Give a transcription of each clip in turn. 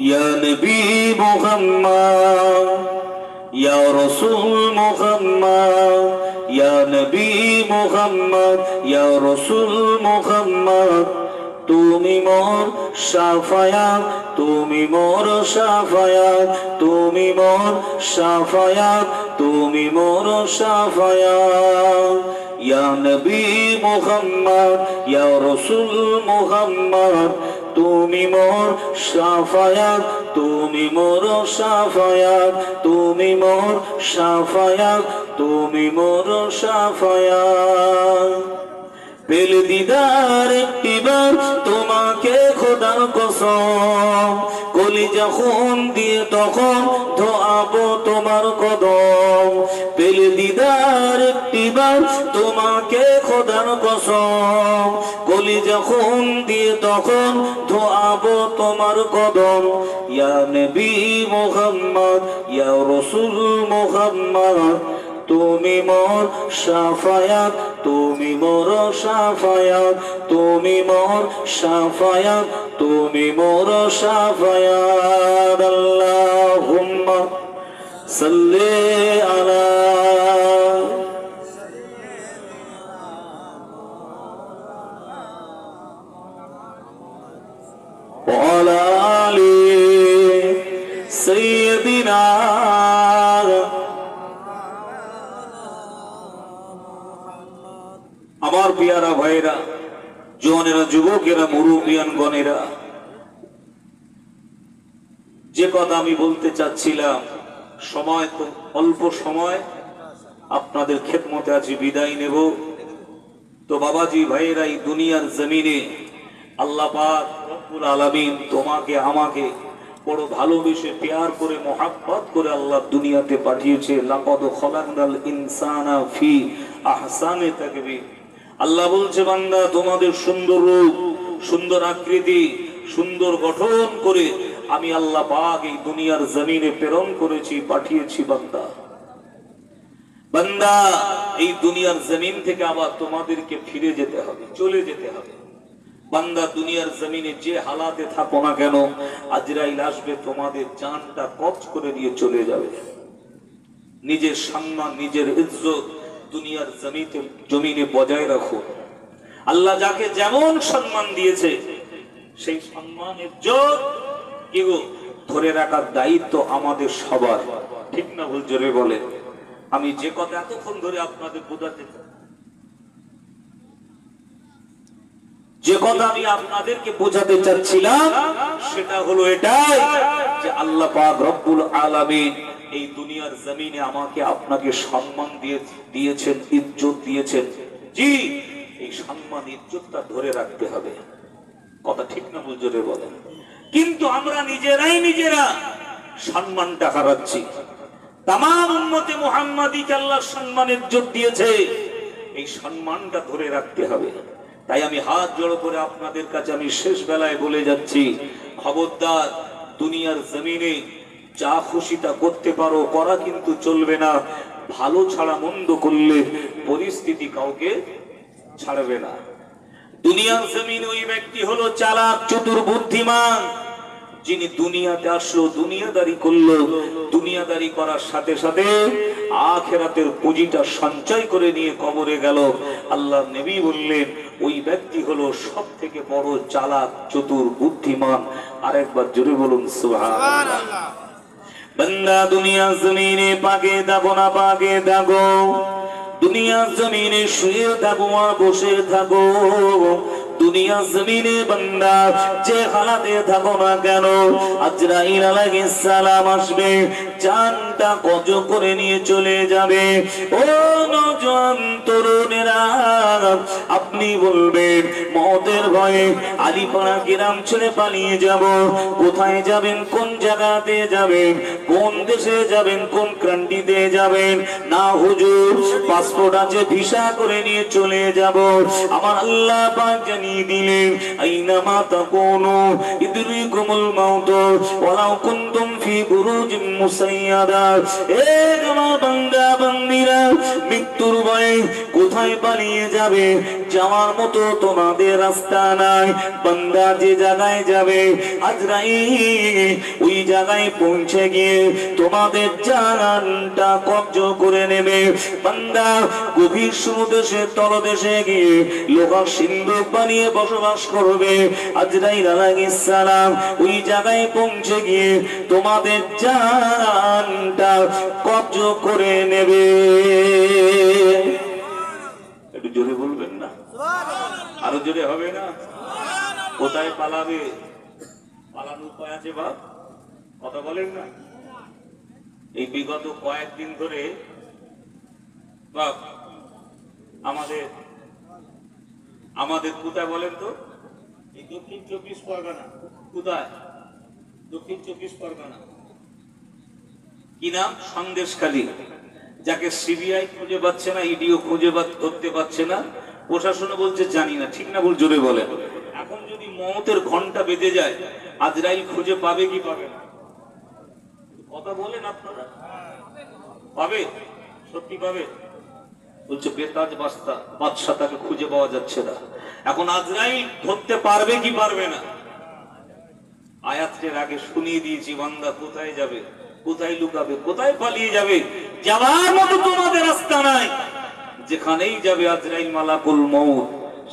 ইয়া নবী মুহাম্মদ, ইয়া রাসূল মুহাম্মদ, ইয়া নবী মুহাম্মদ, ইয়া রাসূল মুহাম্মদ, তুমি মোর শাফায়াত, তুমি মোর শাফায়াত, তুমি মোর শাফায়াত, তুমি মোর শাফায়াত। ইয়া নবী মুহাম্মদ, ইয়া রাসূল মুহাম্মদ, তুমি মোর শাফায়াত, তুমি মোর শাফায়াত, তুমি মোর শাফায়াত, তুমি মোর শাফায়াত। পেল দিদার একটিবার তোমাকে খোদার কসম, কলিজা খুন দিয়ে তখন ধোয়াবো তোমার কদম। পেল দিদার একটিবার তোমাকে খোদার কসম, কলিজা খুন দিয়ে তখন ধোয়াবো তোমার কদম। ইয়া নবী মুহাম্মদ, ইয়া রাসূল মুহাম্মদ, তুমি মোর শাফায়াত, তুমি মোর শাফায়াত, তুমি মোর শাফায়াত, তুমি মোর শাফায়াত। আল্লাহুম্মা সাল্লি আলা ওয়া আলা আলি সাইয়্যিদিনা। আমার পিয়ারা ভাইরা, জওয়ানেরা, যুবকেরা, মুরব্বিয়ান গণেরা, যে কথা আমি বলতে চাচ্ছিলাম, সময় তো অল্প সময়, আপনাদের খেদমতে আছি, বিদায় নেব। তো বাবাজি ভাইয়েরা, এই দুনিয়ার জমিনে আল্লাহ পাক রব্বুল আলামিন তোমাকে আমাকে বড় ভালোবেসে প্যার করে মোহাব্বত করে আল্লাহ দুনিয়াতে পাঠিয়েছে। লাকাদ খলাকনাল ইনসানা ফি আহসানি তাকবীর। আল্লাহ বলছে, বান্দা তোমাদের সুন্দর রূপ, সুন্দর আকৃতি, সুন্দর গঠন করে আমি আল্লাহ পাক এই দুনিয়ার জমিনে প্রেরণ করেছি, পাঠিয়েছি। বান্দা বান্দা এই দুনিয়ার জমিন থেকে আবার তোমাদেরকে ফিরে যেতে হবে, চলে যেতে হবে। বান্দা দুনিয়ার জমিনে যে হালাতে থাকো না কেন, আজরাইল আসবে, তোমাদের জানটা কবজ করে নিয়ে চলে যাবে। নিজের সম্মান, নিজের ইজ্জত দুনিয়ার জমিনে বজায় রাখো। আল্লাহ যাকে যেমন সম্মান দিয়েছে সেই সম্মান ইজ্জত ধরে রাখার দায়িত্ব আমাদের সবার। ঠিক না ভুল? জোরে বলে। আমি যে কথা এতক্ষণ ধরে আপনাদের বোঝাতে চাই, যে কথা আমি আপনাদেরকে বোঝাতে চাচ্ছিলাম, সেটা হলো এটাই যে আল্লাহ পাক রব্বুল আলামিন এই দুনিয়ার জমিনে আমাকে আপনাকে সম্মান দিয়েছেন, ইজ্জত দিয়েছেন। জি, এই সম্মান ইজ্জতটা ধরে রাখতে হবে। কথা ঠিক না ভুল? জোরে বলেন। কিন্তু আমরা নিজেরা সম্মানটা হারাচ্ছি। তামাম উম্মতে মুহাম্মাদীকে আল্লাহ সম্মান ইজ্জত দিয়েছে, এই সম্মানটা ধরে রাখতে হবে। তাই আমি হাত জোড় করে আপনাদের কাছে আমি শেষ বেলায় বলে যাচ্ছি, খবরদার, দুনিয়ার জমিনে যা খুশিটা করতে পারো করা কিন্তু চলবে না। ভালো ছাড়া মন্দ করলে পরিস্থিতি কাউকে ছাড়বে না। দুনিয়ার জমিনে ওই ব্যক্তি হলো চালাক, চতুর, বুদ্ধিমান, যিনি দুনিয়াতে আসলো, দুনিয়াদারি করলো, দুনিয়াদারি করার সাথে সাথে আখিরাতের পুঁজিটা সঞ্চয় করে নিয়ে কবরে গেল। আল্লাহ নবী বললেন, ওই ব্যক্তি হলো সব থেকে বড় চালাক, চতুর, বুদ্ধিমান। আরেকবার জোরে বলুন সুবহানাল্লাহ। বান্দা দুনিয়ার জমিনে পাকে থাকো না পাকে থাকো, দুনিয়ার জমিনে শুয়ে থাকো আর বসে থাকো, দুনিয়ার জমিনে বান্দা যে হালাতে থাকো না কেন, আজরাইল আলাইহিস সালাম আসবে, জানটা কবজ করে নিয়ে চলে যাবে। ও নওজোয়ান তরুণেরা, আপনি বলবেন মওতের ভয়ে আলিপাড়া গ্রাম ছেড়ে পালিয়ে যাব। কোথায় যাবেন? কোন জায়গাতে যাবেন? কোন দেশে যাবেন? কোন কান্ট্রিতে যাবেন? না হুজুর, পাসপোর্ট আছে, ভিসা করে নিয়ে চলে যাব। আমার আল্লাহ পাক জানিয়ে দিলেন, আইনামা তাকুনু ইদরিকুমুল মাউত ওয়ালাউ কুনতুম ফি বুরুজিম মুসাইয়াদা। এ আমার বান্দা বান্দিরা, মৃত্যুর ভয়ে কোথায় পালিয়ে যাবে? যাওয়ার মতো তোমাদের রাস্তা নাই। বান্দা যে জায়গায় যাবে আজরাইল ওই জায়গায় পৌঁছে গিয়ে তোমাদের জানটা কব্জ করে নেবে। বান্দা গভীর সমুদ্রের তলদেশে গিয়ে লোহা সিন্ধুক বানিয়ে বসবাস করবে। আজরাইল আলাইহিস সালাম ওই জায়গায় পৌঁছে গিয়ে তোমাদের জানটা কব্জ করে নেবে। একটু জোরে বলবেন না? আরো জোরে হবে না? কোথায় পালাবে? পালানোর উপায় আছে বাপ? কথা বলেন না। এই বিগত কয়েকদিন ধরে বাপ আমাদের কোথায় বলেন তো? এই দক্ষিণ 24 পরগনা। কোথায়? দক্ষিণ 24 পরগনা। কি নাম? সন্দেশখালী। যাকে সিবিআই খুঁজে পাচ্ছে না, ইডিও খুঁজে ধরতে পারছে না, প্রশাসন বলছে জানি না। ঠিক না ভুল? জোরে বলেন। এখন যদি মওতের ঘন্টা বেজে যায়, আজরাইল খুঁজে পাবে কি পাবে না? কথা বলেন আপনারা। পাবে? সত্যি পাবে? বলছে বেতাজ বাদশা তাকে খুঁজে পাওয়া যাচ্ছে না। এখন আজরাইল ধরতে পারবে কি পারবে না? আয়াতের আগে শুনিয়ে দিয়েছি, বান্দা কোথায় যাবে, কোথায় লুকাবে, কোথায় পালিয়ে যাবে? যাওয়ার মতো তোমাদের রাস্তা নাই। যেখানেই যাবে আজরাইল মালাকুল মউত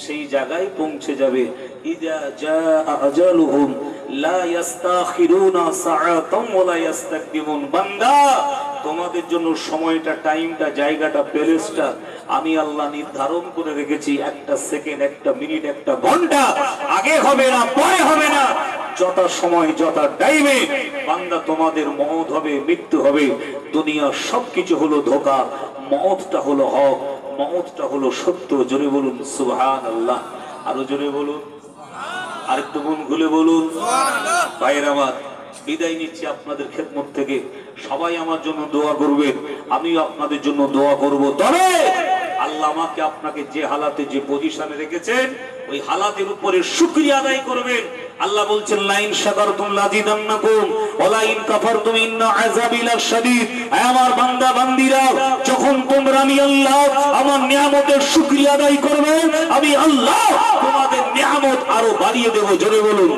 সেই জায়গায় পৌঁছে যাবে। ইযা জাআ আজালুহুম লা ইস্তাখিরুনা সাআতাম ওয়া লা ইস্তাকদিমুন। বান্দা তোমাদের জন্য সময়টা, টাইমটা, জায়গাটা, প্লেসটা আমি আল্লাহ নির্ধারণ করে রেখেছি। একটা সেকেন্ড, একটা মিনিট, একটা ঘন্টা আগে হবে না, পরে হবে না। যত সময়, যত টাইমে বান্দা তোমাদের মওত হবে, মৃত্যু হবে। দুনিয়ার সবকিছু হলো ধোঁকা, মওতটা হলো হক, মওতটা হলো সত্য। জোরে বলুন সুবহানাল্লাহ। আরো জোরে বলুন, আরেকটু মন খুলে বলুন। ভাইয়ের আমার, বিদায় নিচ্ছি আপনাদের খেদমত থেকে। সবাই আমার জন্য দোয়া করবেন, আমিও আপনাদের জন্য দোয়া করব। তবে আল্লাহ আমাকে আপনাকে যে হালাতে, যে পজিশনে রেখেছেন, ওই হালাতের উপরে শুকরিয়া আদায় করবেন। আল্লাহ বলছেন লাইন শাকারতুম লাযিদান্নাকুম ওয়া লাইন কাফারতুম ইন্না আযাবি লাশাদীদ। আমার বান্দা বান্দীরা, যখন তোমরা আমি আল্লাহ আমার নিয়ামতের শুকরিয়া আদায় করবে, আমি আল্লাহ তোমাদের নিয়ামত আরো বাড়িয়ে দেব। জোরে বলুন,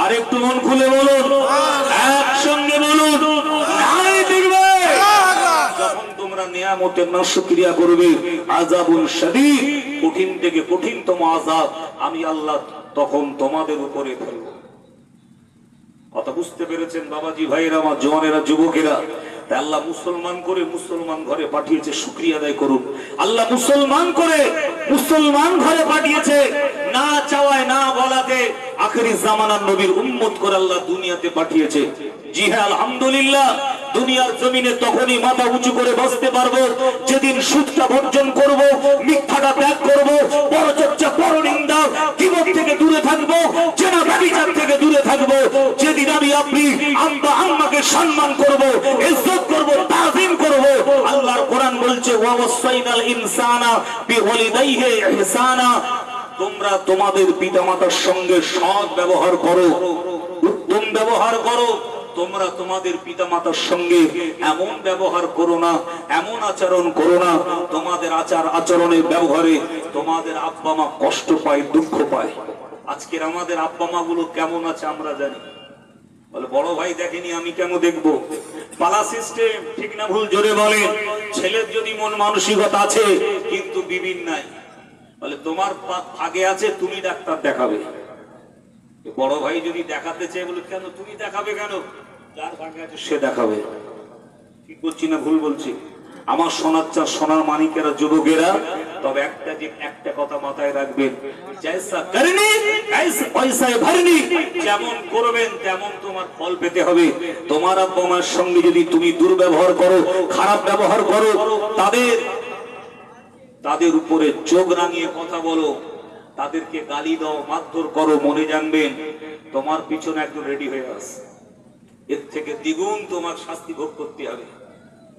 আরেকটু মন খুলে বলুন, একসঙ্গে বলুন, নারে তাকবীর। যখন তোমরা নিয়ামতের নাশুকরিয়া করবে, আযাবুন শাদীদ, কঠিন থেকে কঠিনতম আযাব আমি আল্লাহ তখন তোমাদের উপরে ফেলব। কথা বুঝতে পেরেছেন বাবাজি, ভাইয়েরা, আমার জওয়ানেরা, যুবকেরা? আল্লাহ মুসলমান করে মুসলমান ঘরে পাঠিয়েছে, শুকরিয়া আদায় করুন। আল্লাহ মুসলমান করে মুসলমান ঘরে পাঠিয়েছে, না চাওয়ায়, না বলাতে আখেরি জামানার নবীর উম্মত করে আল্লাহ দুনিয়াতে পাঠিয়েছে। জি হ্যাঁ, আলহামদুলিল্লাহ। দুনিয়ার জমিনে তখনই মাথা উঁচু করে বসতে পারবো যেদিন সুদটা বর্জন করব, মিথ্যাটা ত্যাগ করব, পরচর্চা, পরনিন্দা, গীবত থেকে দূরে থাকবো, জেনা ব্যভিচার থেকে দূরে থাকবো। যেদিন আমি আপনি আব্বা আম্মাকে সম্মান করব, ইজ্জত করব, তাজিম করব। আল্লাহর কোরআন বলছে ওয়াসাইনাল ইনসানা বিওয়ালিদাইহি ইহসানা। তোমরা তোমাদের পিতামাতার সঙ্গে সৎ ব্যবহার করো, উত্তম ব্যবহার করো। তোমরা তোমাদের পিতামাতার সঙ্গে এমন ব্যবহার করো না, এমন আচরণ করো না, তোমাদের আচার আচরণের ব্যবহারে তোমাদের আব্বা মা কষ্ট পায়, দুঃখ পায়। আজকের আমাদের আব্বা মা গুলো কেমন আছে আমরা জানি। বলে বড় ভাই দেখেনি, আমি কেন দেখবো? পালা সিস্টেম, ঠিক না ভুল? জোরে বলেন। ছেলের যদি মন মানসিকতা আছে কিন্তু বিবির নাই, বলে তোমার ভাগে আছে, তুমি ডাক্তার দেখাবে। বড় ভাই যদি দেখাতে চায়, বলে কেন তুমি দেখাবে? কেন? যার ভাগে আছে সে দেখাবে। ঠিক বলছি না ভুল বলছি? আমার সোনার চার, সোনার মানিকেরা, যুবকেরা, তবে একটা কথা মাথায় রাখবেন, যেমন করবেন তেমন তোমার ফল পেতে হবে। তোমার আব্বা মার সঙ্গে যদি তুমি দুর্ব্যবহার করো, খারাপ ব্যবহার করো, তাদের উপরে চোখ রাঙিয়ে কথা বলো, তাদেরকে গালি দাও, মারধর করো, মনে জানবেন তোমার পিছনে একদম রেডি হয়ে আস। এর থেকে দ্বিগুণ তোমার শাস্তি ভোগ করতে হবে।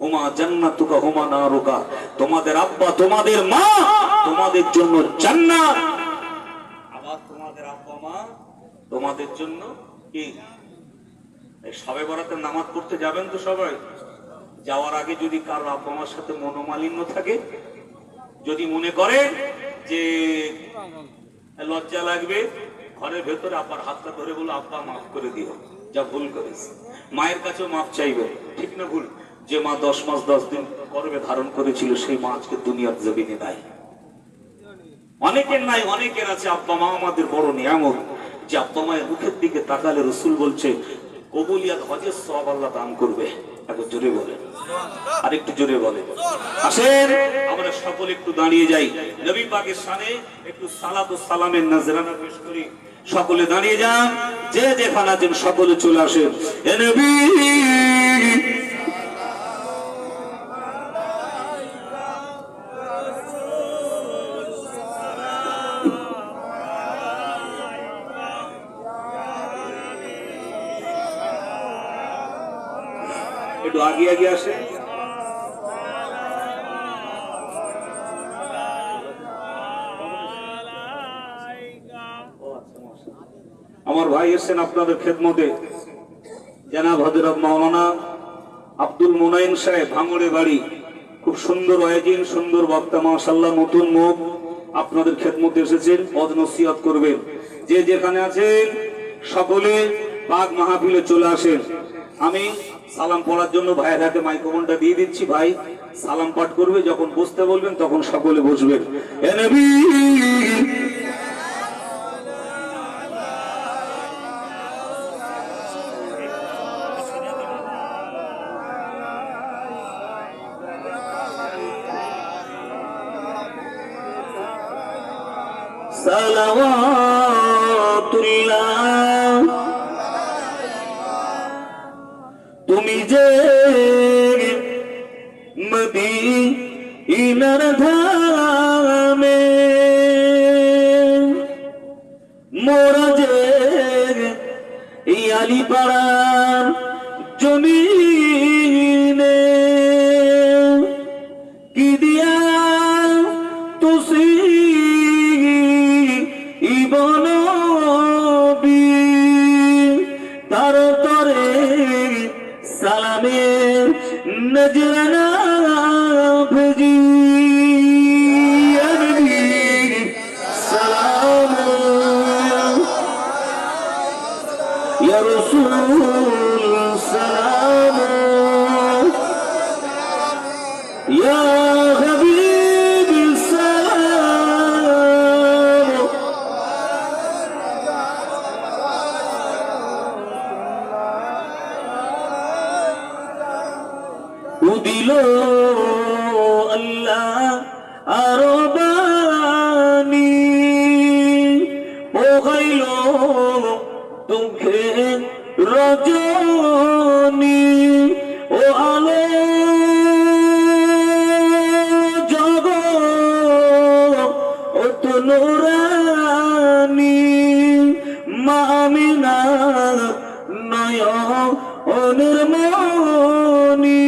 হুমা জান্নাতুকা হুমা নারুকা। তোমাদের আব্বা, তোমাদের মা তোমাদের জন্য জান্নাত, আবার তোমাদের আব্বা মা তোমাদের জন্য কি? সবে বরাতের নামাজ পড়তে যাবেন তো সবাই? যাওয়ার আগে যদি কারো আব্বা মার সাথে মনোমালিন্য থাকে, যদি মনে করেন যে লজ্জা লাগবে, ঘরের ভেতরে আব্বার হাতটা ধরে বলো আব্বা মাফ করে দিও, যা ভুল করেছে। মায়ের কাছেও মাফ চাইবে, ঠিক না ভুল? যে মা 10 মাস 10 দিন গর্ভে ধারণ করেছিল সেই মা আজকে দুনিয়ার জমিনে নাই। অনেকের নাই, অনেকের আছে। আব্বা মা আমাদের বড় নিয়ামত, যে আব্বা মায়ের মুখের দিকে তাকালে রসুল বলছে কবুলিয়াত হজের সওয়াব আল্লাহ দান করবে। একটু জোরে বলে, আর একটু জোরে বলে। আসেন আমরা সকলে একটু দাঁড়িয়ে যাই, নবী পাকের শানে একটু সালাত ও সালামের নজরানা পেশ করি। সকলে দাঁড়িয়ে যান, যে যেখানে আছেন সকলে চলে আসেন। এ নবী একটু আগে আগে আসে। আমার ভাই এসেছেন আপনাদের খেদমতে, জনাব হযরত মাওলানা আব্দুল মুনাইম সাহেব, ভাঙড়ে বাড়ি। খুব সুন্দর আয়োজন, সুন্দর বক্তা, মাশাআল্লাহ। নতুন মুখ আপনাদের খেদমতে এসেছেন, ওয়াজ নসিহত করবেন। যে যেখানে আছেন সকলে পাক মাহফিলে চলে আসেন। আমি সালাম পড়ার জন্য ভাইয়ের হাতে মাইক্রোফোনটা দিয়ে দিচ্ছি। ভাই সালাম পাঠ করবে, যখন বসতে বলবেন তখন সকলে বসবেন। এ নবী সালাওয়াতুল্লাহ, তুমি যে মদিনার ধামে, মোরা যে আলিপাড়ার জমিনে, কি দিয়া তুসি ইবনবী, তার তরে সালামের নজরানা ভেজি। সালাম ইয়া রাসূল, সালাম ইয়া হাবিব, সালাম। উদিল আল্লাহ আরো বাণী, ও গাইল দুঃখে রজনী, ও আলো জগৎ নূরানী, মা আমিনা নয়নের মণি,